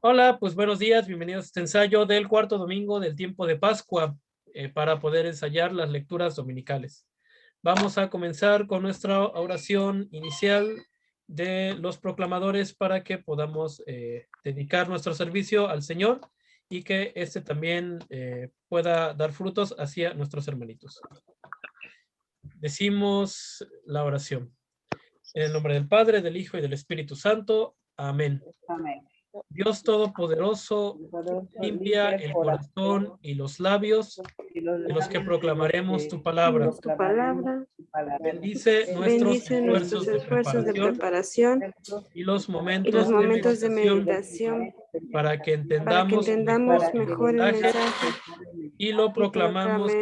Hola, pues buenos días, bienvenidos a este ensayo del cuarto domingo del tiempo de Pascua para poder ensayar las lecturas dominicales. Vamos a comenzar con nuestra oración inicial de los proclamadores para que podamos dedicar nuestro servicio al Señor y que este también pueda dar frutos hacia nuestros hermanitos. Decimos la oración. En el nombre del Padre, del Hijo y del Espíritu Santo. Amén. Amén. Dios Todopoderoso, limpia el corazón y los labios de los que proclamaremos tu palabra. Bendice nuestros esfuerzos de preparación y los momentos de meditación para que entendamos mejor el mensaje y lo proclamamos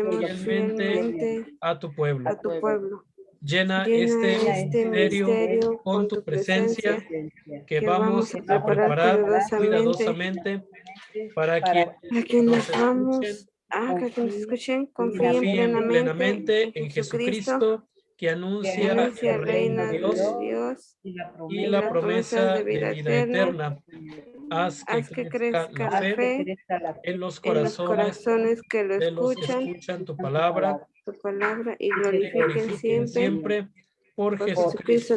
fielmente a tu pueblo. Llena este misterio con tu presencia que vamos a preparar cuidadosamente para quienes nos escuchen, confíen plenamente en Jesucristo, que anuncia el reino de Dios y la promesa de vida eterna. Haz que crezca la fe en los corazones de los que escuchan tu palabra y glorifiquen siempre por Jesucristo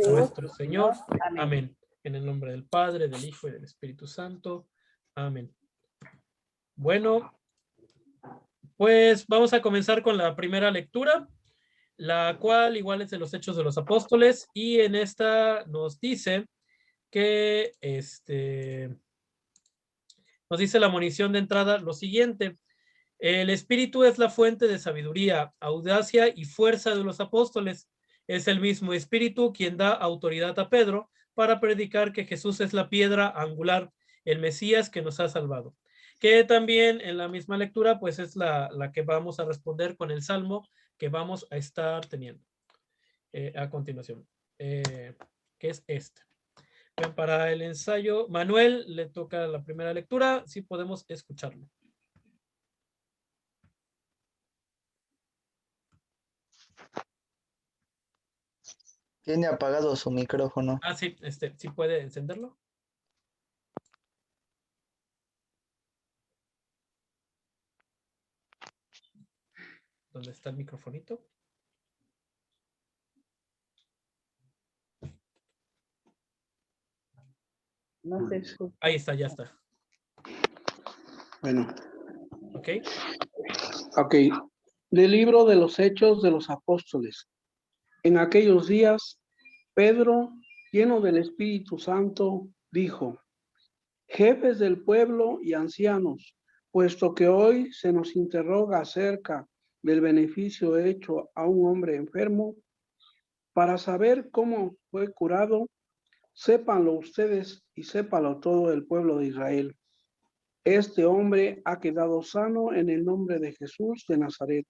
nuestro Señor. Amén. En el nombre del Padre, del Hijo y del Espíritu Santo. Amén. Bueno, pues vamos a comenzar con la primera lectura, la cual igual es de los Hechos de los Apóstoles, y en esta nos dice que nos dice la munición de entrada lo siguiente: el Espíritu es la fuente de sabiduría, audacia y fuerza de los apóstoles. Es el mismo Espíritu quien da autoridad a Pedro para predicar que Jesús es la piedra angular, el Mesías que nos ha salvado. Que también en la misma lectura, pues es la que vamos a responder con el salmo que vamos a estar teniendo a continuación, que es este. Bien, para el ensayo, Manuel le toca la primera lectura, si podemos escucharlo. Tiene apagado su micrófono. Ah, sí, sí puede encenderlo. ¿Dónde está el microfonito? No se escucha. Ahí está, ya está. Bueno. Ok. Ok. Del libro de los Hechos de los Apóstoles. En aquellos días, Pedro, lleno del Espíritu Santo, dijo: jefes del pueblo y ancianos, puesto que hoy se nos interroga acerca del beneficio hecho a un hombre enfermo, para saber cómo fue curado, sépanlo ustedes y sépalo todo el pueblo de Israel. Este hombre ha quedado sano en el nombre de Jesús de Nazaret,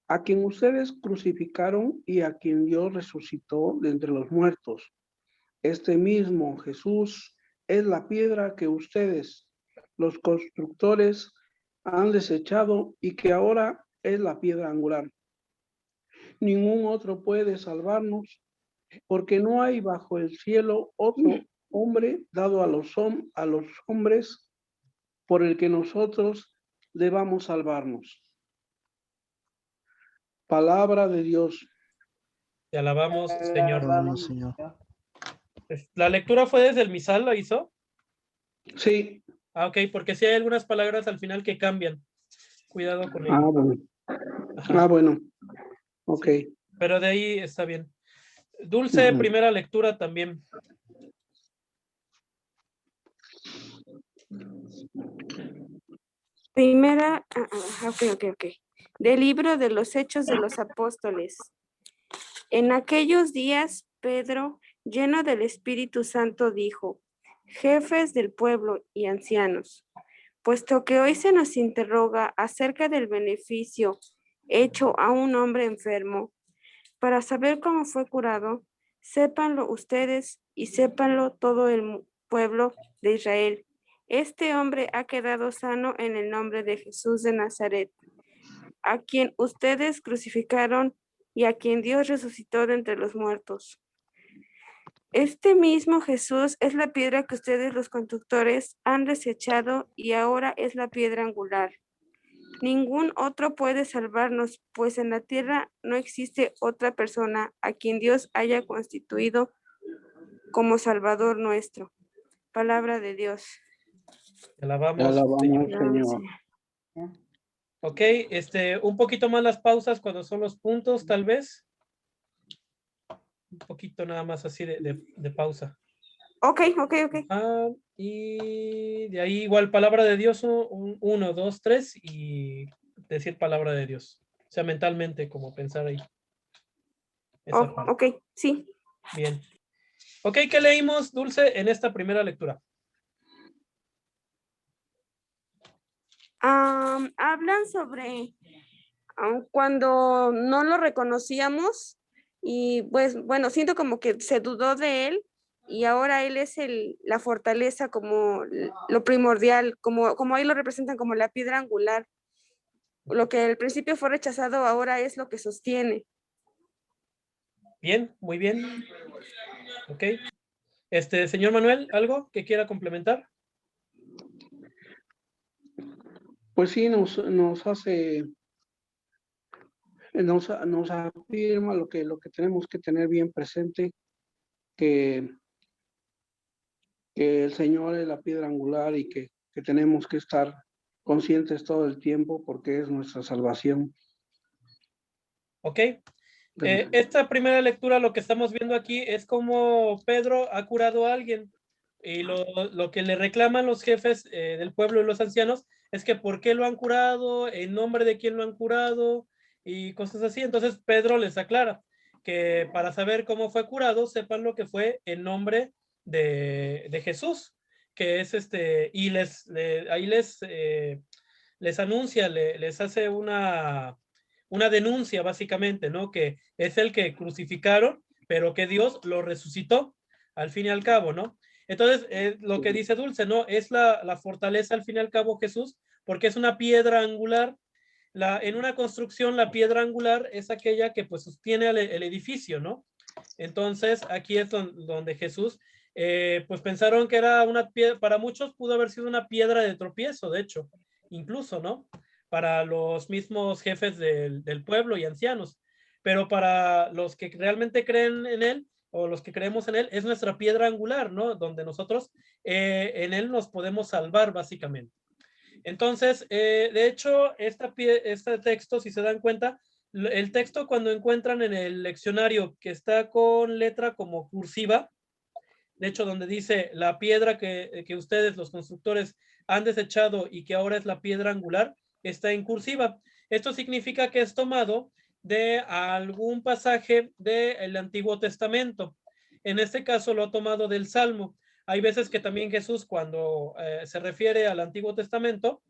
a quien ustedes crucificaron y a quien Dios resucitó de entre los muertos. Este mismo Jesús es la piedra que ustedes, los constructores, han desechado y que ahora es la piedra angular. Ningún otro puede salvarnos, porque no hay bajo el cielo otro hombre dado a los hombres por el que nosotros debamos salvarnos. Palabra de Dios. Te alabamos, Señor. Alabamos, Señor. ¿La lectura fue desde el misal, la hizo? Sí. Ah, ok, porque sí hay algunas palabras al final que cambian. Cuidado con ello. Ah, bueno. Ajá. Ah, bueno. Ok. Sí, pero de ahí está bien. Dulce, primera lectura también. Primera, ok. Del libro de los Hechos de los Apóstoles. En aquellos días, Pedro, lleno del Espíritu Santo, dijo: jefes del pueblo y ancianos, puesto que hoy se nos interroga acerca del beneficio hecho a un hombre enfermo, para saber cómo fue curado, sépanlo ustedes y sépanlo todo el pueblo de Israel. Este hombre ha quedado sano en el nombre de Jesús de Nazaret, a quien ustedes crucificaron y a quien Dios resucitó de entre los muertos. Este mismo Jesús es la piedra que ustedes los constructores han desechado y ahora es la piedra angular. Ningún otro puede salvarnos, pues en la tierra no existe otra persona a quien Dios haya constituido como Salvador nuestro. Palabra de Dios. Te alabamos, Te alabamos, Señor. Señor. Ok, un poquito más las pausas cuando son los puntos, tal vez. Un poquito nada más así de pausa. Ok. Y de ahí igual palabra de Dios, 1, 2, 3 y decir palabra de Dios. O sea, mentalmente, como pensar ahí. Esa parte. Ok, sí. Bien. Ok, ¿qué leímos, Dulce, en esta primera lectura? Hablan sobre cuando no lo reconocíamos y pues bueno, siento como que se dudó de él y ahora él es la fortaleza como lo primordial, como ahí lo representan como la piedra angular. Lo que al principio fue rechazado ahora es lo que sostiene. Bien, muy bien. Ok. Señor Manuel, ¿algo que quiera complementar? Pues sí, nos afirma lo que tenemos que tener bien presente, que el Señor es la piedra angular y que tenemos que estar conscientes todo el tiempo porque es nuestra salvación. Ok. Esta primera lectura, lo que estamos viendo aquí es cómo Pedro ha curado a alguien y lo que le reclaman los jefes del pueblo y los ancianos es que por qué lo han curado, en nombre de quién lo han curado y cosas así. Entonces Pedro les aclara que para saber cómo fue curado, sepan lo que fue en nombre de Jesús, que es y ahí les anuncia, les hace una denuncia básicamente, ¿no? Que es el que crucificaron, pero que Dios lo resucitó al fin y al cabo, ¿no? Entonces, lo que dice Dulce, ¿no? Es la fortaleza al fin y al cabo Jesús, porque es una piedra angular. En una construcción, la piedra angular es aquella que pues sostiene el edificio, ¿no? Entonces, aquí es donde Jesús, pues pensaron que era una piedra, para muchos pudo haber sido una piedra de tropiezo, de hecho, incluso, ¿no? Para los mismos jefes del pueblo y ancianos, pero para los que realmente creen en él, o los que creemos en él, es nuestra piedra angular, ¿no? Donde nosotros en él nos podemos salvar, básicamente. Entonces, de hecho, este texto, si se dan cuenta, el texto cuando encuentran en el leccionario que está con letra como cursiva, de hecho, donde dice la piedra que ustedes, los constructores, han desechado y que ahora es la piedra angular, está en cursiva. Esto significa que es tomado de algún pasaje del Antiguo Testamento. En este caso lo ha tomado del Salmo. Hay veces que también Jesús, cuando se refiere al Antiguo Testamento,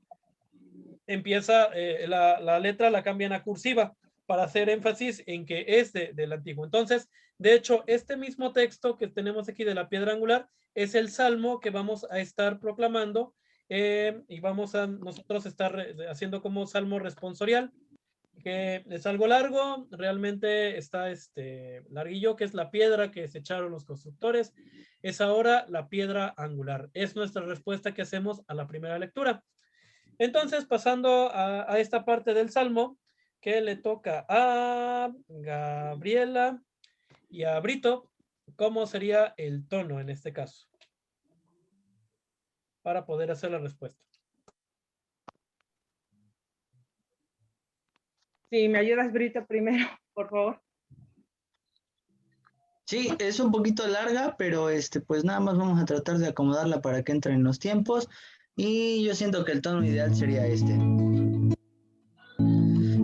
empieza la letra la cambian a cursiva para hacer énfasis en que es del Antiguo. Entonces, de hecho, este mismo texto que tenemos aquí de la piedra angular es el Salmo que vamos a estar proclamando y vamos a nosotros estar haciendo como Salmo responsorial, que es algo largo, realmente está larguillo, que es la piedra que se echaron los constructores, es ahora la piedra angular. Es nuestra respuesta que hacemos a la primera lectura. Entonces, pasando a esta parte del Salmo, que le toca a Gabriela y a Brito, ¿cómo sería el tono en este caso? Para poder hacer la respuesta. Sí, ¿me ayudas, Brito, primero, por favor? Sí, es un poquito larga, pero pues nada más vamos a tratar de acomodarla para que entre en los tiempos. Y yo siento que el tono ideal sería este.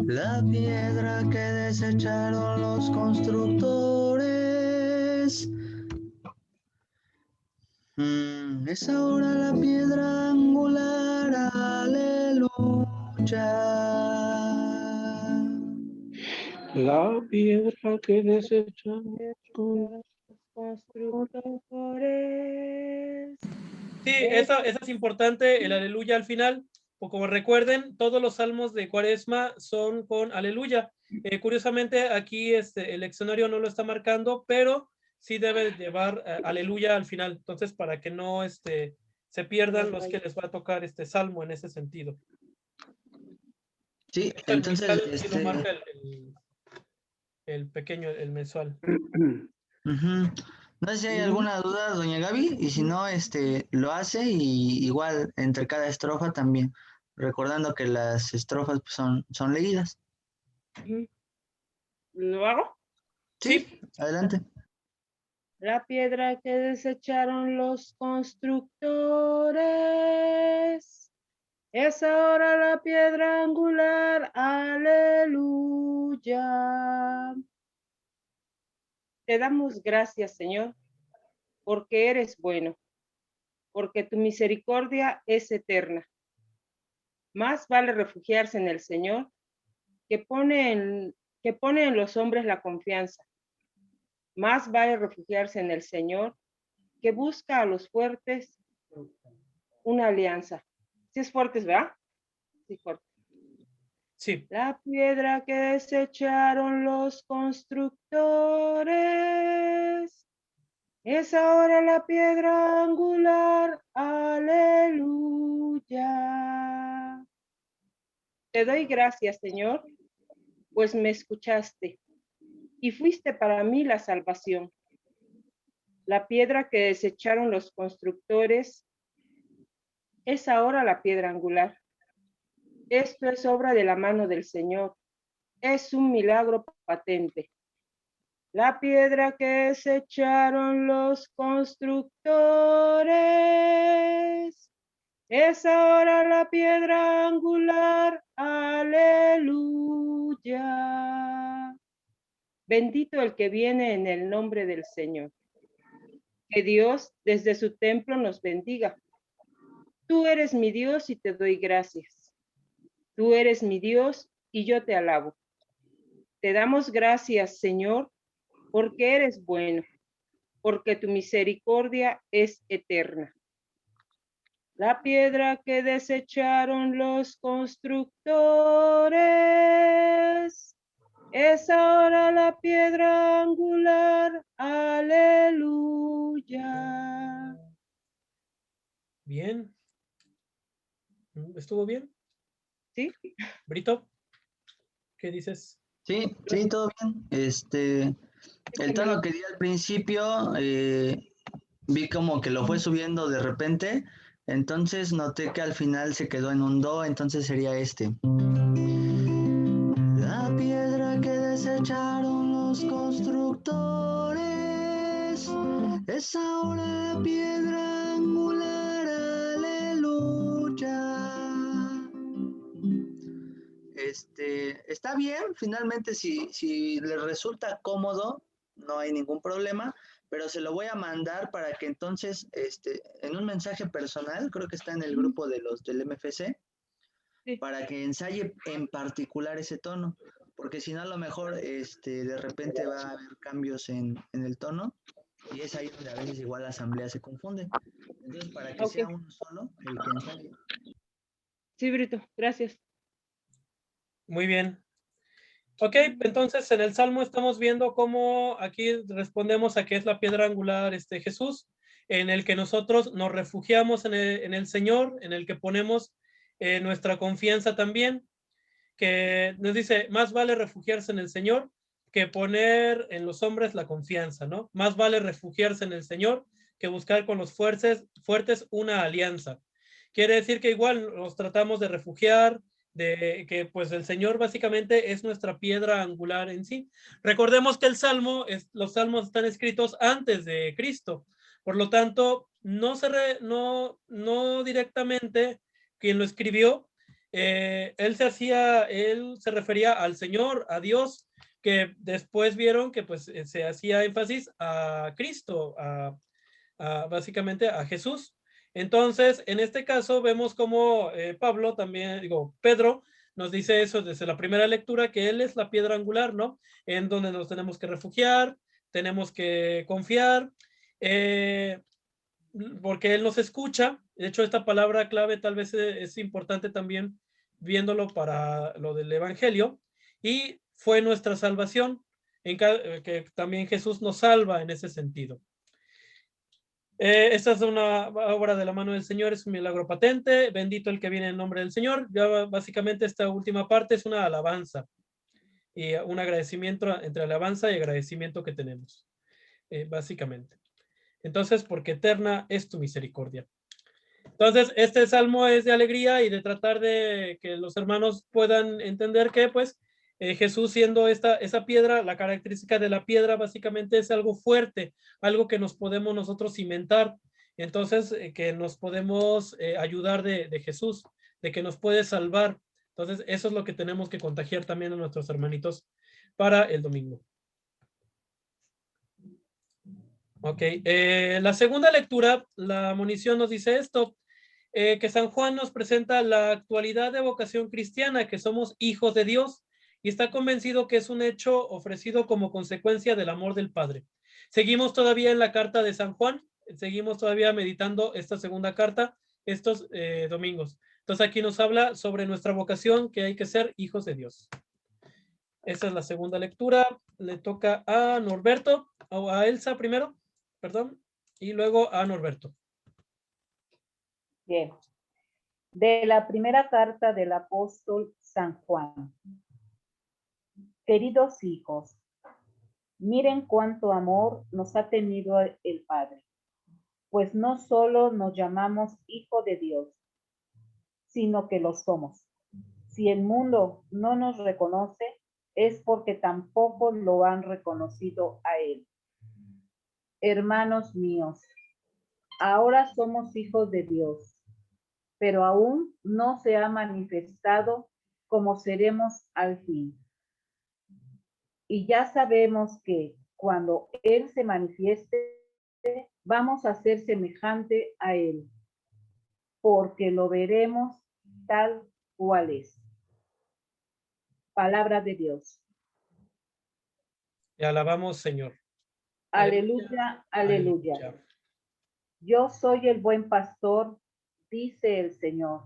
La piedra que desecharon los constructores es ahora la piedra angular, aleluya. La piedra que desecharon Constructores. Sí, esa es importante, el aleluya al final. O como recuerden, todos los salmos de Cuaresma son con aleluya. Curiosamente, aquí el leccionario no lo está marcando, pero sí debe llevar aleluya al final. Entonces, para que no se pierdan los que les va a tocar este salmo en ese sentido. Sí, El entonces, mensual sí lo marca el pequeño, el mensual. No sé si hay alguna duda, doña Gaby, y si no, lo hace y igual entre cada estrofa también, recordando que las estrofas pues, son leídas. ¿Lo hago? Sí, adelante. La piedra que desecharon los constructores es ahora la piedra angular. Aleluya. Te damos gracias, Señor, porque eres bueno, porque tu misericordia es eterna. Más vale refugiarse en el Señor, que pone en los hombres la confianza. Más vale refugiarse en el Señor, que busca a los fuertes una alianza. Sí es fuertes, ¿verdad? Sí, fuerte. Sí. La piedra que desecharon los constructores es ahora la piedra angular. Aleluya. Te doy gracias, Señor, pues me escuchaste y fuiste para mí la salvación. La piedra que desecharon los constructores es ahora la piedra angular. Esto es obra de la mano del Señor. Es un milagro patente. La piedra que desecharon los constructores es ahora la piedra angular. Aleluya. Bendito el que viene en el nombre del Señor. Que Dios desde su templo nos bendiga. Tú eres mi Dios y te doy gracias. Tú eres mi Dios y yo te alabo. Te damos gracias, Señor, porque eres bueno, porque tu misericordia es eterna. La piedra que desecharon los constructores es ahora la piedra angular. Aleluya. Bien. ¿Estuvo bien? ¿Sí? Brito, ¿qué dices? Sí, todo bien. El tono que di al principio, vi como que lo fue subiendo de repente, entonces noté que al final se quedó en un do, entonces sería este. La piedra que desecharon los constructores es ahora piedra angular. Aleluya. Está bien, finalmente si les resulta cómodo, no hay ningún problema, pero se lo voy a mandar para que entonces, en un mensaje personal, creo que está en el grupo de los del MFC, sí, para que ensaye en particular ese tono, porque si no a lo mejor, de repente va a haber cambios en el tono, y es ahí donde a veces igual la asamblea se confunde. Entonces, para que sea uno solo, el que ensaye. Sí, Brito, gracias. Muy bien. Ok, entonces en el Salmo estamos viendo cómo aquí respondemos a qué es la piedra angular, Jesús, en el que nosotros nos refugiamos en el Señor, en el que ponemos nuestra confianza también, que nos dice, más vale refugiarse en el Señor que poner en los hombres la confianza, ¿no? Más vale refugiarse en el Señor que buscar con los fuertes una alianza. Quiere decir que igual nos tratamos de refugiar, de que pues el Señor básicamente es nuestra piedra angular en sí. Recordemos que los salmos están escritos antes de Cristo, por lo tanto, no directamente quien lo escribió, él se refería al Señor, a Dios, que después vieron que pues se hacía énfasis a Cristo, básicamente a Jesús. Entonces, en este caso vemos como Pedro nos dice eso desde la primera lectura, que él es la piedra angular, ¿no? En donde nos tenemos que refugiar, tenemos que confiar, porque él nos escucha. De hecho, esta palabra clave tal vez es importante también viéndolo para lo del evangelio, y fue nuestra salvación. que también Jesús nos salva en ese sentido. Esta es una obra de la mano del Señor, es un milagro patente, bendito el que viene en nombre del Señor. Ya básicamente esta última parte es una alabanza y un agradecimiento entre alabanza y agradecimiento que tenemos, básicamente. Entonces, porque eterna es tu misericordia. Entonces, este salmo es de alegría y de tratar de que los hermanos puedan entender que, pues, Jesús siendo esa piedra, la característica de la piedra básicamente es algo fuerte, algo que nos podemos nosotros cimentar. Entonces, que nos podemos ayudar de Jesús, de que nos puede salvar. Entonces, eso es lo que tenemos que contagiar también a nuestros hermanitos para el domingo. Ok, la segunda lectura, la munición nos dice esto, que San Juan nos presenta la actualidad de vocación cristiana, que somos hijos de Dios, y está convencido que es un hecho ofrecido como consecuencia del amor del Padre. Seguimos todavía en la carta de San Juan, seguimos todavía meditando esta segunda carta estos domingos. Entonces aquí nos habla sobre nuestra vocación, que hay que ser hijos de Dios. Esa es la segunda lectura. Le toca a Norberto, o a Elsa primero, perdón, y luego a Norberto. Bien. De la primera carta del apóstol San Juan. Queridos hijos, miren cuánto amor nos ha tenido el Padre, pues no solo nos llamamos hijos de Dios, sino que lo somos. Si el mundo no nos reconoce, es porque tampoco lo han reconocido a Él. Hermanos míos, ahora somos hijos de Dios, pero aún no se ha manifestado como seremos al fin. Y ya sabemos que cuando Él se manifieste, vamos a ser semejante a Él, porque lo veremos tal cual es. Palabra de Dios. Te alabamos, Señor. Aleluya, aleluya. Aleluya. Yo soy el buen pastor, dice el Señor.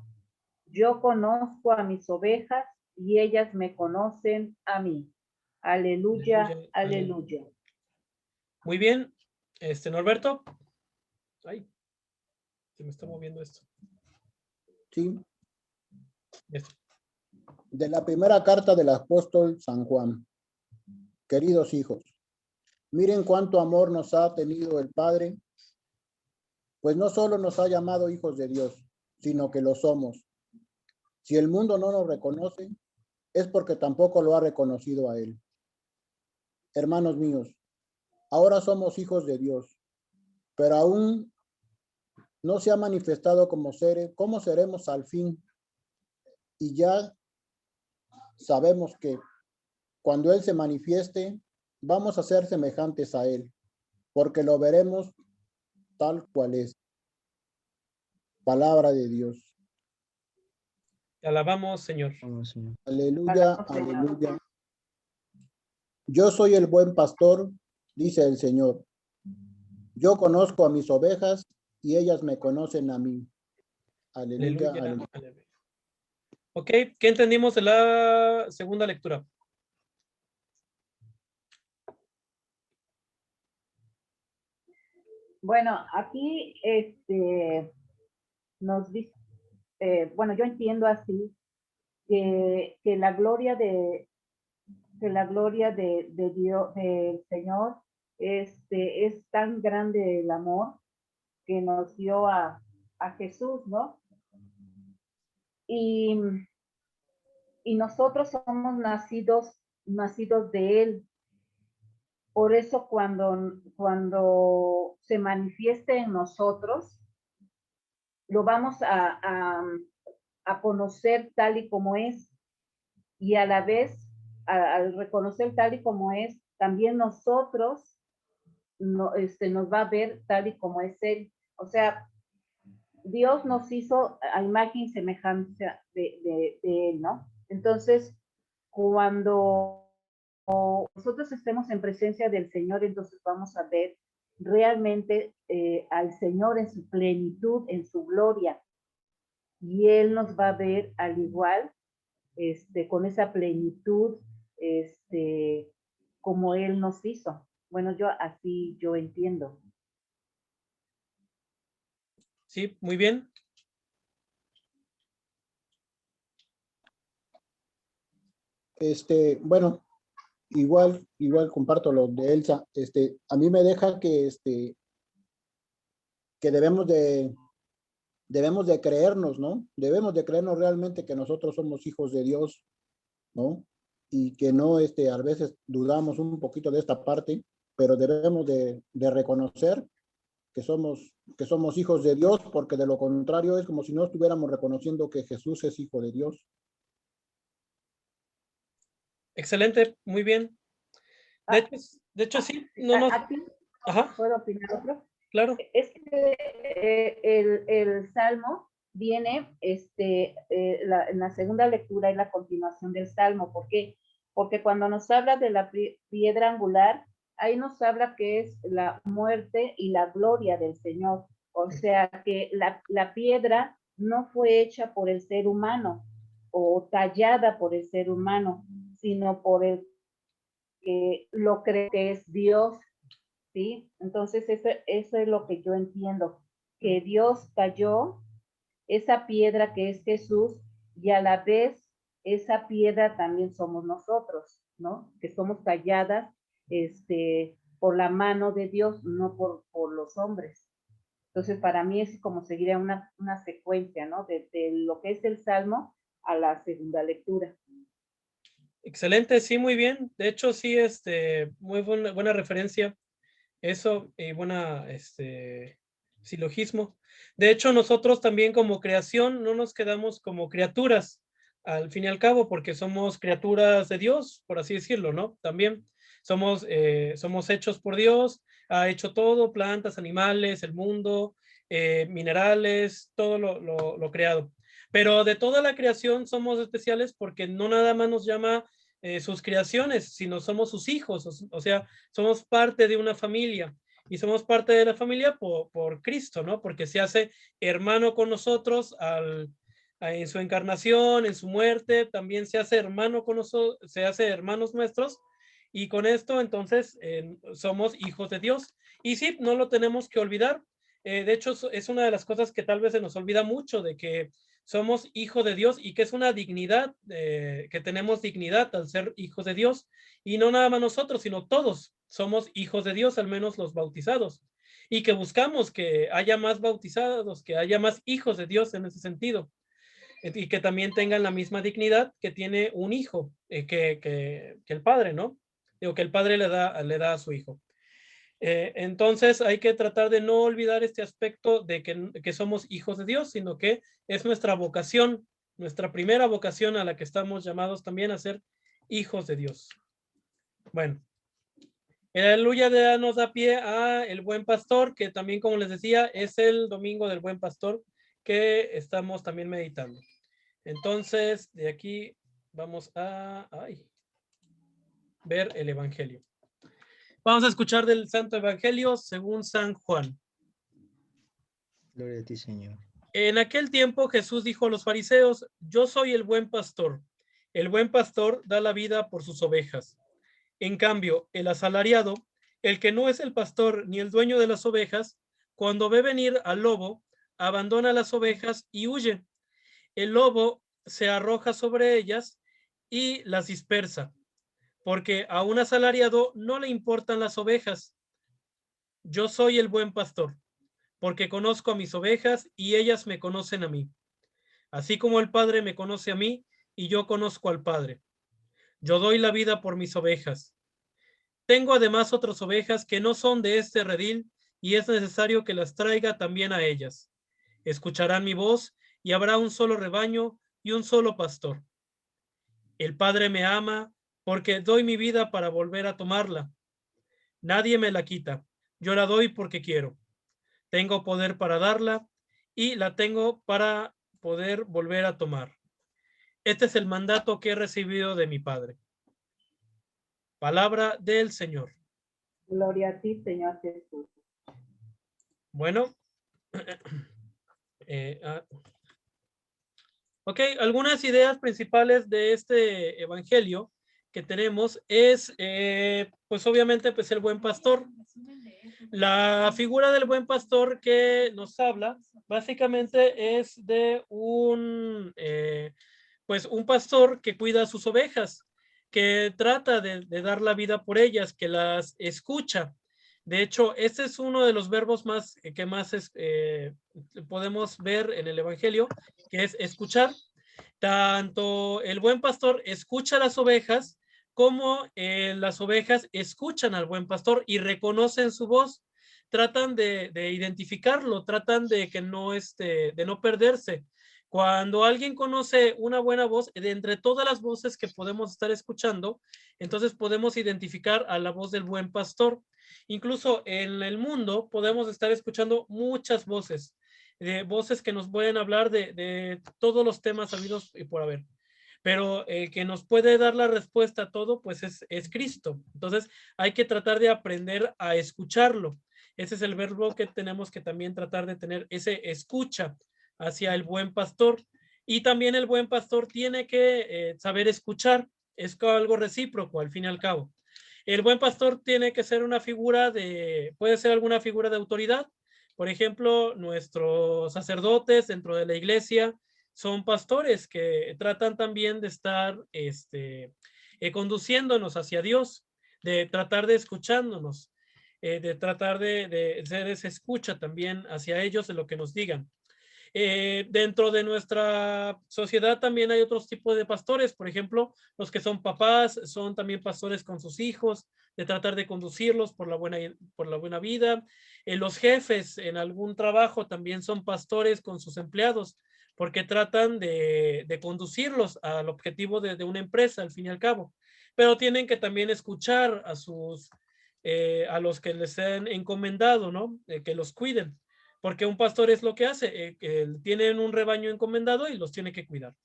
Yo conozco a mis ovejas y ellas me conocen a mí. Aleluya, aleluya. Aleluya. Muy bien. Norberto. Ay, se me está moviendo esto. Sí. Esto. De la primera carta del apóstol San Juan. Queridos hijos, miren cuánto amor nos ha tenido el Padre, pues no solo nos ha llamado hijos de Dios, sino que lo somos. Si el mundo no nos reconoce, es porque tampoco lo ha reconocido a Él. Hermanos míos, ahora somos hijos de Dios, pero aún no se ha manifestado cómo seremos al fin. Y ya sabemos que cuando Él se manifieste, vamos a ser semejantes a Él, porque lo veremos tal cual es. Palabra de Dios. Te alabamos, Señor. Aleluya, aleluya. Yo soy el buen pastor, dice el Señor. Yo conozco a mis ovejas y ellas me conocen a mí. Aleluya, aleluya. Aleluya. Ok, ¿qué entendimos de la segunda lectura? Bueno, aquí nos dice, bueno, yo entiendo así que la gloria de Dios, del Señor, es tan grande el amor que nos dio a Jesús, ¿no? Y nosotros somos nacidos de Él. Por eso cuando se manifieste en nosotros, lo vamos a conocer tal y como es, y a la vez, al reconocer tal y como es, también nosotros nos va a ver tal y como es Él. O sea, Dios nos hizo a imagen y semejanza de Él, ¿no? Entonces, cuando nosotros estemos en presencia del Señor, entonces vamos a ver realmente al Señor en su plenitud, en su gloria. Y Él nos va a ver al igual, con esa plenitud, como Él nos hizo. Bueno, así yo entiendo. Sí, muy bien. Bueno, igual comparto lo de Elsa. A mí me deja que debemos de creernos, ¿no? Debemos de creernos realmente que nosotros somos hijos de Dios, ¿no? Y que no, a veces dudamos un poquito de esta parte, pero debemos de reconocer que somos hijos de Dios, porque de lo contrario es como si no estuviéramos reconociendo que Jesús es hijo de Dios. Excelente, muy bien. De hecho sí. ¿Aquí Ajá. puedo opinar otro? Claro. Es que el Salmo viene en la segunda lectura y la continuación del Salmo. ¿Por qué? Porque cuando nos habla de la piedra angular, ahí nos habla que es la muerte y la gloria del Señor. O sea que la piedra no fue hecha por el ser humano o tallada por el ser humano, sino por el que lo cree que es Dios. ¿Sí? Entonces eso es lo que yo entiendo, que Dios talló esa piedra que es Jesús y a la vez esa piedra también somos nosotros, ¿no? Que somos talladas por la mano de Dios, no por los hombres. Entonces para mí es como seguir una secuencia, ¿no? De lo que es el Salmo a la segunda lectura. Excelente, sí, muy bien. De hecho, sí, muy buena referencia. Eso, buena, silogismo. De hecho, nosotros también como creación no nos quedamos como criaturas, al fin y al cabo, porque somos criaturas de Dios, por así decirlo, ¿no? También somos hechos por Dios, ha hecho todo, plantas, animales, el mundo, minerales, todo lo creado. Pero de toda la creación somos especiales porque no nada más nos llama sus creaciones, sino somos sus hijos, o sea, somos parte de una familia y somos parte de la familia por Cristo, ¿no? Porque se hace hermano con nosotros en su encarnación, en su muerte, también se hace hermano con nosotros, se hace hermanos nuestros y con esto entonces somos hijos de Dios. Y sí, no lo tenemos que olvidar. De hecho, es una de las cosas que tal vez se nos olvida mucho, de que somos hijos de Dios y que es una dignidad, que tenemos dignidad al ser hijos de Dios. Y no nada más nosotros, sino todos somos hijos de Dios, al menos los bautizados. Y que buscamos que haya más bautizados, que haya más hijos de Dios en ese sentido. Y que también tengan la misma dignidad que tiene un hijo, que el padre, ¿no? Digo, que el padre le da a su hijo. Entonces hay que tratar de no olvidar este aspecto de que somos hijos de Dios, sino que es nuestra vocación, nuestra primera vocación a la que estamos llamados también a ser hijos de Dios. Bueno, el aleluya nos da pie a el buen pastor, que también, como les decía, es el domingo del buen pastor que estamos también meditando. Entonces, de aquí vamos a ver el evangelio. Vamos a escuchar del Santo Evangelio según San Juan. Gloria a ti, Señor. En aquel tiempo Jesús dijo a los fariseos: yo soy el buen pastor. El buen pastor da la vida por sus ovejas. En cambio, el asalariado, el que no es el pastor ni el dueño de las ovejas, cuando ve venir al lobo, abandona las ovejas y huye. El lobo se arroja sobre ellas y las dispersa, porque a un asalariado no le importan las ovejas. Yo soy el buen pastor, porque conozco a mis ovejas y ellas me conocen a mí. Así como el Padre me conoce a mí y yo conozco al Padre. Yo doy la vida por mis ovejas. Tengo además otras ovejas que no son de este redil y es necesario que las traiga también a ellas. Escucharán mi voz y habrá un solo rebaño y un solo pastor. El Padre me ama porque doy mi vida para volver a tomarla. Nadie me la quita. Yo la doy porque quiero. Tengo poder para darla y la tengo para poder volver a tomar. Este es el mandato que he recibido de mi Padre. Palabra del Señor. Gloria a ti, Señor Jesús. Bueno, ok, algunas ideas principales de este evangelio que tenemos es, pues obviamente, pues el buen pastor. La figura del buen pastor que nos habla, básicamente es de pues un pastor que cuida a sus ovejas, que trata de dar la vida por ellas, que las escucha. De hecho, este es uno de los verbos que más podemos ver en el Evangelio, que es escuchar. Tanto el buen pastor escucha a las ovejas, como las ovejas escuchan al buen pastor y reconocen su voz. Tratan de identificarlo, tratan de que no, de no perderse. Cuando alguien conoce una buena voz, de entre todas las voces que podemos estar escuchando, entonces podemos identificar a la voz del buen pastor. Incluso en el mundo podemos estar escuchando muchas voces, voces que nos pueden hablar de todos los temas habidos y por haber. Pero el que nos puede dar la respuesta a todo, pues es Cristo. Entonces hay que tratar de aprender a escucharlo. Ese es el verbo que tenemos que también tratar de tener, ese escucha hacia el buen pastor. Y también el buen pastor tiene que saber escuchar. Es algo recíproco, al fin y al cabo. El buen pastor tiene que ser una figura puede ser alguna figura de autoridad. Por ejemplo, nuestros sacerdotes dentro de la iglesia son pastores que tratan también de estar conduciéndonos hacia Dios, de tratar de escuchándonos, de tratar de ser esa escucha también hacia ellos de lo que nos digan. Dentro de nuestra sociedad también hay otros tipos de pastores, por ejemplo, los que son papás son también pastores con sus hijos, de tratar de conducirlos por la buena vida. Los jefes en algún trabajo también son pastores con sus empleados, porque tratan de conducirlos al objetivo de una empresa, al fin y al cabo. Pero tienen que también escuchar a los que les han encomendado, ¿no? Que los cuiden. Porque un pastor es lo que hace, tienen un rebaño encomendado y los tiene que cuidar.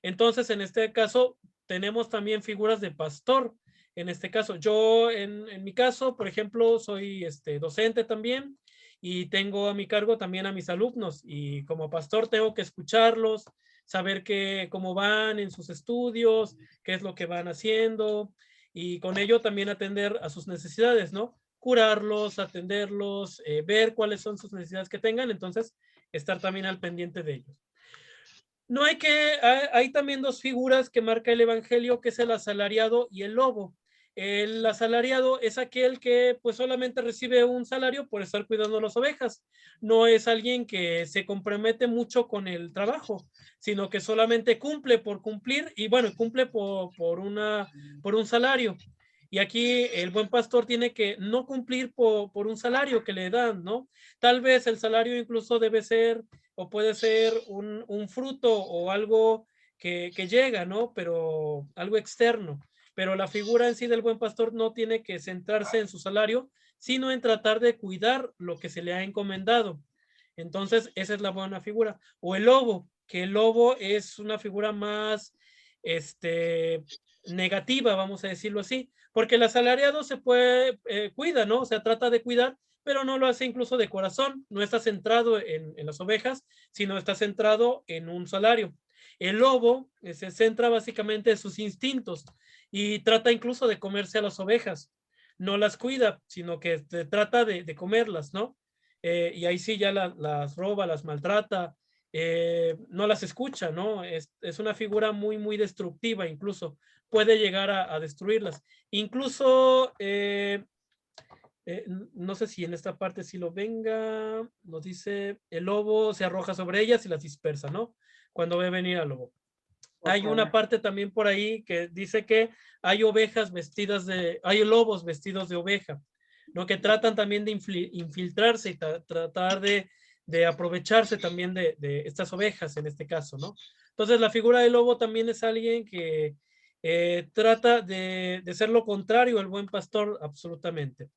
Entonces, en este caso, tenemos también figuras de pastor. En este caso, yo en mi caso, por ejemplo, soy docente también y tengo a mi cargo también a mis alumnos, y como pastor tengo que escucharlos, saber cómo van en sus estudios, qué es lo que van haciendo, y con ello también atender a sus necesidades, ¿no? Curarlos, atenderlos, ver cuáles son sus necesidades que tengan, entonces estar también al pendiente de ellos. No hay también dos figuras que marca el Evangelio, que es el asalariado y el lobo. El asalariado es aquel que pues solamente recibe un salario por estar cuidando las ovejas. No es alguien que se compromete mucho con el trabajo, sino que solamente cumple por cumplir, y bueno, cumple por un salario. Y aquí el buen pastor tiene que no cumplir por un salario que le dan, ¿no? Tal vez el salario incluso debe ser o puede ser un fruto o algo que llega, ¿no? Pero algo externo. Pero la figura en sí del buen pastor no tiene que centrarse en su salario, sino en tratar de cuidar lo que se le ha encomendado. Entonces, esa es la buena figura. O el lobo, que el lobo es una figura más negativa, vamos a decirlo así, porque el asalariado se cuida, ¿no? O sea, trata de cuidar, pero no lo hace incluso de corazón, no está centrado en las ovejas, sino está centrado en un salario. El lobo se centra básicamente en sus instintos y trata incluso de comerse a las ovejas. No las cuida, sino que trata de comerlas, ¿no? Y ahí sí ya las roba, las maltrata, no las escucha, ¿no? Es una figura muy, muy destructiva, incluso puede llegar a destruirlas. Incluso, no sé si en esta parte sí lo venga, nos dice, el lobo se arroja sobre ellas y las dispersa, ¿no? Cuando ve venir al lobo. Hay una parte también por ahí que dice que hay hay lobos vestidos de oveja, ¿no? Que tratan también de infiltrarse y tratar de aprovecharse también de estas ovejas en este caso, ¿no? Entonces la figura del lobo también es alguien que trata de ser lo contrario al buen pastor, absolutamente.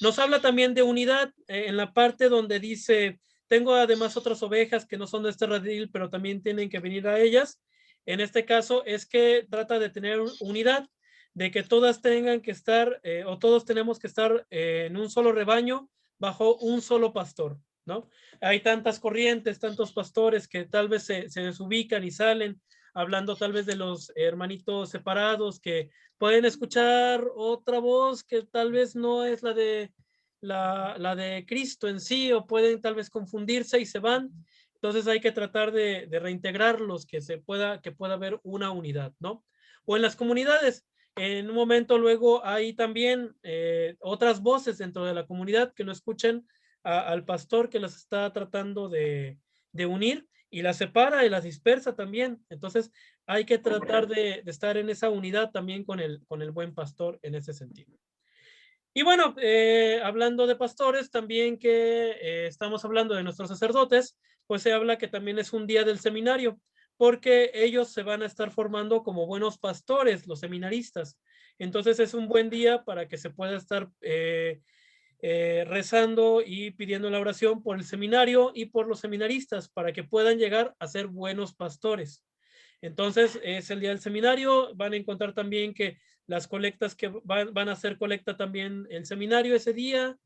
Nos habla también de unidad en la parte donde dice, tengo además otras ovejas que no son de este redil, pero también tienen que venir a ellas. En este caso es que trata de tener unidad, de que todas tengan que estar, o todos tenemos que estar en un solo rebaño, bajo un solo pastor, ¿no? Hay tantas corrientes, tantos pastores que tal vez se desubican y salen hablando tal vez de los hermanitos separados que pueden escuchar otra voz que tal vez no es la de Cristo en sí, o pueden tal vez confundirse y se van. Entonces hay que tratar de reintegrarlos, que pueda haber una unidad, ¿no? O en las comunidades, en un momento luego hay también otras voces dentro de la comunidad que no escuchen al pastor que las está tratando de unir, y las separa y las dispersa también. Entonces hay que tratar de estar en esa unidad también con el buen pastor en ese sentido. Y bueno, hablando de pastores, también que estamos hablando de nuestros sacerdotes, pues se habla que también es un día del seminario, porque ellos se van a estar formando como buenos pastores, los seminaristas. Entonces es un buen día para que se pueda estar rezando y pidiendo la oración por el seminario y por los seminaristas, para que puedan llegar a ser buenos pastores. Entonces es el día del seminario. Van a encontrar también que las colectas que van a hacer colecta también el seminario ese día.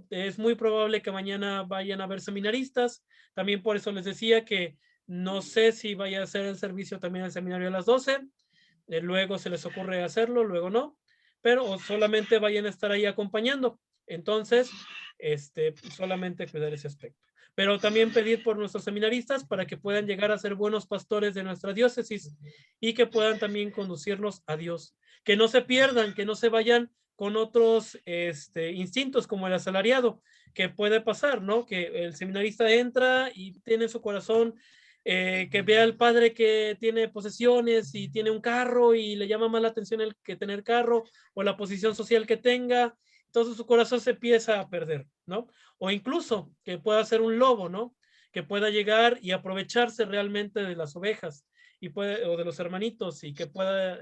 Es muy probable que mañana vayan a ver seminaristas. También por eso les decía que no sé si vaya a hacer el servicio también al seminario a las 12. Luego se les ocurre hacerlo, luego no. Pero solamente vayan a estar ahí acompañando. Entonces, solamente cuidar ese aspecto. Pero también pedir por nuestros seminaristas para que puedan llegar a ser buenos pastores de nuestra diócesis y que puedan también conducirnos a Dios. Que no se pierdan, que no se vayan con otros instintos como el asalariado, que puede pasar, ¿no? Que el seminarista entra y tiene en su corazón que vea al padre que tiene posesiones y tiene un carro y le llama más la atención el que tener carro o la posición social que tenga. Entonces su corazón se empieza a perder, ¿no? O incluso que pueda ser un lobo, ¿no? Que pueda llegar y aprovecharse realmente de las ovejas o de los hermanitos, y que pueda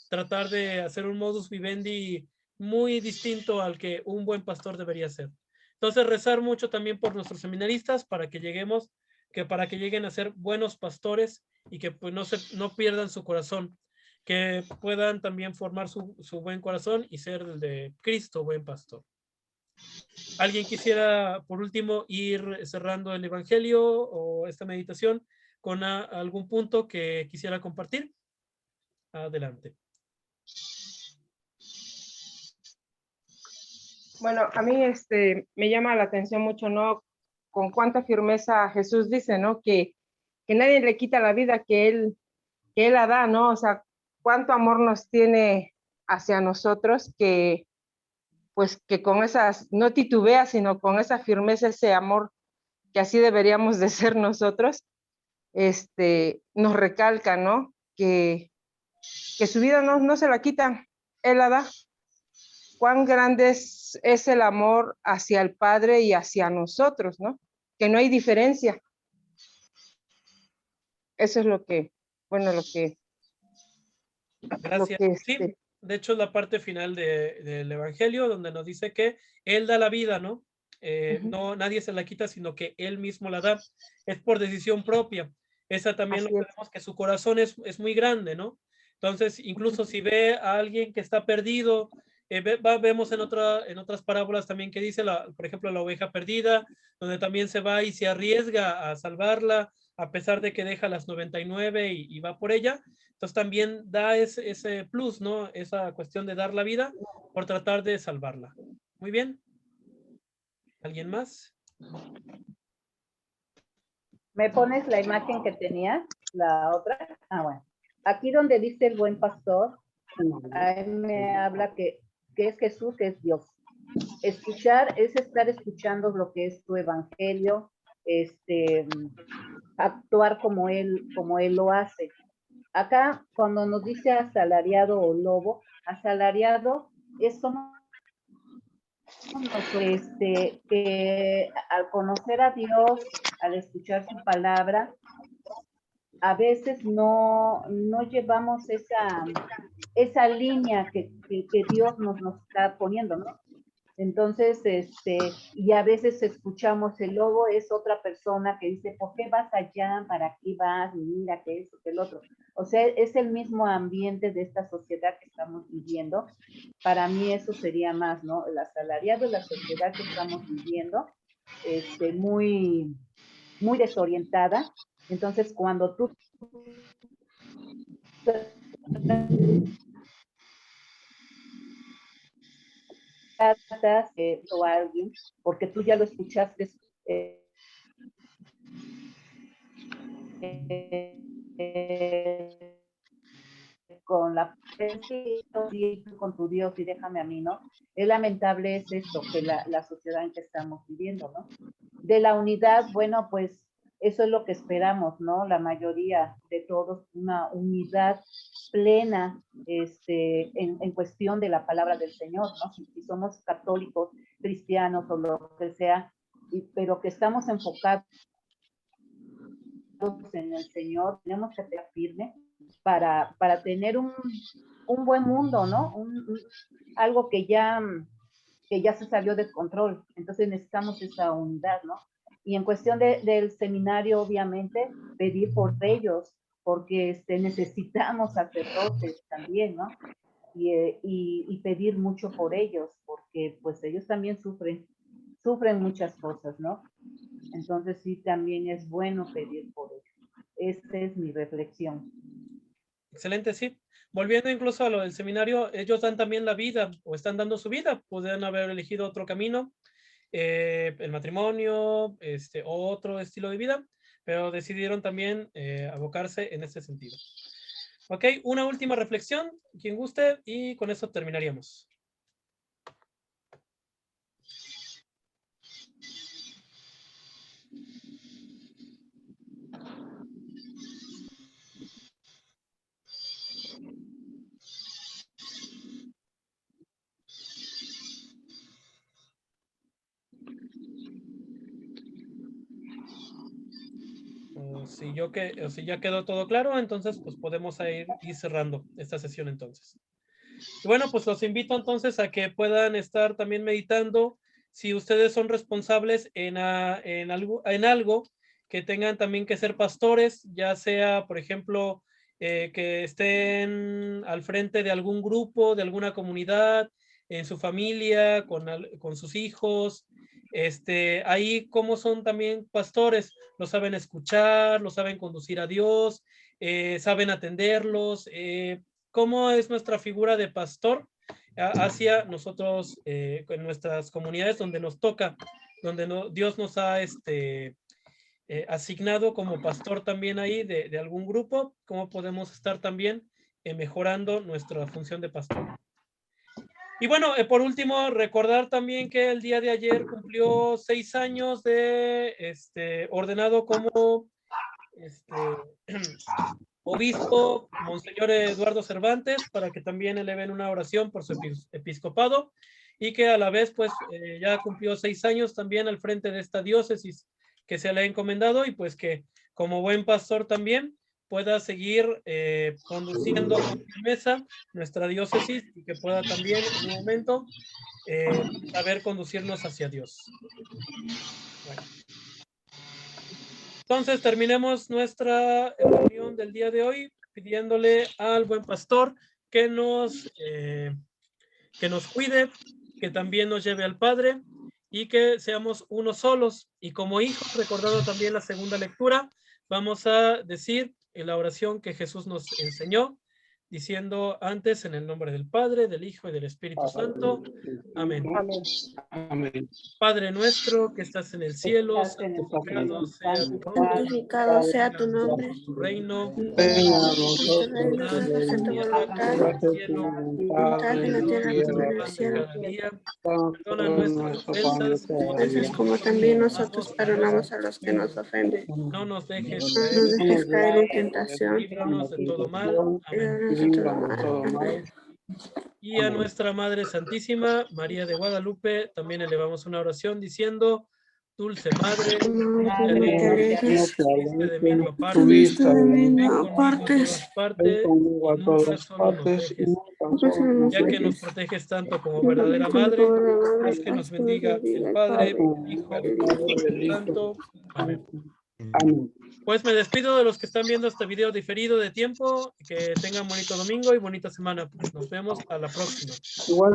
tratar de hacer un modus vivendi muy distinto al que un buen pastor debería ser. Entonces rezar mucho también por nuestros seminaristas para que lleguen a ser buenos pastores y que pues no pierdan su corazón, que puedan también formar su buen corazón y ser el de Cristo, buen pastor. ¿Alguien quisiera, por último, ir cerrando el Evangelio o esta meditación con algún punto que quisiera compartir? Adelante. Bueno, a mí me llama la atención mucho, ¿no? Con cuánta firmeza Jesús dice, ¿no? Que nadie le quita la vida, que él la da, ¿no? O sea, cuánto amor nos tiene hacia nosotros, que pues que con esas, no titubea, sino con esa firmeza, ese amor, que así deberíamos de ser nosotros, nos recalca, ¿no? Que su vida no se la quita, Él la da. Cuán grande es el amor hacia el Padre y hacia nosotros, ¿no? Que no hay diferencia. Eso es lo que, bueno, lo que... Gracias. Sí, de hecho es la parte final del Evangelio donde nos dice que Él da la vida, ¿no? No, nadie se la quita, sino que Él mismo la da. Es por decisión propia. Esa también lo vemos, que su corazón es muy grande, ¿no? Entonces, incluso si ve a alguien que está perdido, vemos en otras parábolas también que dice, por ejemplo, la oveja perdida, donde también se va y se arriesga a salvarla, a pesar de que deja las 99 y va por ella. Entonces también da ese plus, ¿no? Esa cuestión de dar la vida por tratar de salvarla. Muy bien. ¿Alguien más? ¿Me pones la imagen que tenías? La otra. Bueno. Aquí donde dice el buen pastor, ahí me habla que es Jesús, que es Dios. Escuchar es estar escuchando lo que es tu evangelio, actuar como él lo hace. Acá, cuando nos dice asalariado o lobo, asalariado es como que al conocer a Dios, al escuchar su palabra, a veces no llevamos esa línea que Dios nos está poniendo, ¿no? Entonces, y a veces escuchamos el lobo, es otra persona que dice, ¿por qué vas allá? ¿Para qué vas? Mira que eso, que el otro. O sea, es el mismo ambiente de esta sociedad que estamos viviendo. Para mí eso sería más, ¿no? El asalariado de la sociedad que estamos viviendo, muy, muy desorientada. Entonces, cuando tú O a alguien, porque tú ya lo escuchaste con la con tu Dios y déjame a mí, ¿no? Es lamentable es esto, que la sociedad en que estamos viviendo, ¿no? De la unidad, bueno, pues eso es lo que esperamos, ¿no? La mayoría de todos, una unidad plena en cuestión de la palabra del Señor, ¿no? Si somos católicos, cristianos o lo que sea, pero que estamos enfocados en el Señor, tenemos que estar firmes para tener un buen mundo, ¿no? Algo que ya se salió de control. Entonces necesitamos esa unidad, ¿no? Y en cuestión del seminario, obviamente, pedir por ellos, porque necesitamos sacerdotes también, ¿no? Y pedir mucho por ellos, porque pues ellos también sufren muchas cosas, ¿no? Entonces sí, también es bueno pedir por ellos. Esta es mi reflexión. Excelente, sí. Volviendo incluso a lo del seminario, ellos dan también la vida, o están dando su vida, podrían haber elegido otro camino, el matrimonio, otro estilo de vida, pero decidieron también abocarse en ese sentido. Ok, una última reflexión, quien guste, y con eso terminaríamos. Si ya quedó todo claro, entonces pues podemos ir cerrando esta sesión entonces. Y bueno, pues los invito entonces a que puedan estar también meditando si ustedes son responsables en algo que tengan también que ser pastores, ya sea, por ejemplo, que estén al frente de algún grupo, de alguna comunidad, en su familia, con sus hijos. Ahí cómo son también pastores, lo saben escuchar, lo saben conducir a Dios, saben atenderlos, cómo es nuestra figura de pastor hacia nosotros en nuestras comunidades donde nos toca, donde Dios nos ha asignado como pastor también ahí de algún grupo, cómo podemos estar también mejorando nuestra función de pastor. Y bueno, por último, recordar también que el día de ayer cumplió 6 años de ordenado como obispo Monseñor Eduardo Cervantes, para que también eleven una oración por su episcopado, y que a la vez pues ya cumplió 6 años también al frente de esta diócesis que se le ha encomendado, y pues que como buen pastor también pueda seguir conduciendo con firmeza nuestra diócesis, y que pueda también en un momento saber conducirnos hacia Dios. Bueno. Entonces terminemos nuestra reunión del día de hoy pidiéndole al buen pastor que nos cuide, que también nos lleve al Padre y que seamos unos solos. Y como hijos, recordando también la segunda lectura, vamos a decir en la oración que Jesús nos enseñó, diciendo antes en el nombre del Padre, del Hijo y del Espíritu Santo. Amén. Amén. Amén. Padre nuestro que estás en el cielo, santificado sea tu nombre. Tu reino, Venga a nosotros en la tierra como en el cielo. Perdona nuestras ofensas, como también nosotros perdonamos a los que nos ofenden. no nos dejes caer en tentación. líbranos de todo mal. Amén. Y a nuestra Madre Santísima, María de Guadalupe, también elevamos una oración diciendo: Dulce Madre, de mí no apartes, ya que nos proteges tanto como verdadera Madre, haz que nos bendiga el Padre, el Hijo y el Espíritu Santo. Amén. Amén. Pues me despido de los que están viendo este video diferido de tiempo. Que tengan bonito domingo y bonita semana. Nos vemos a la próxima. Igual.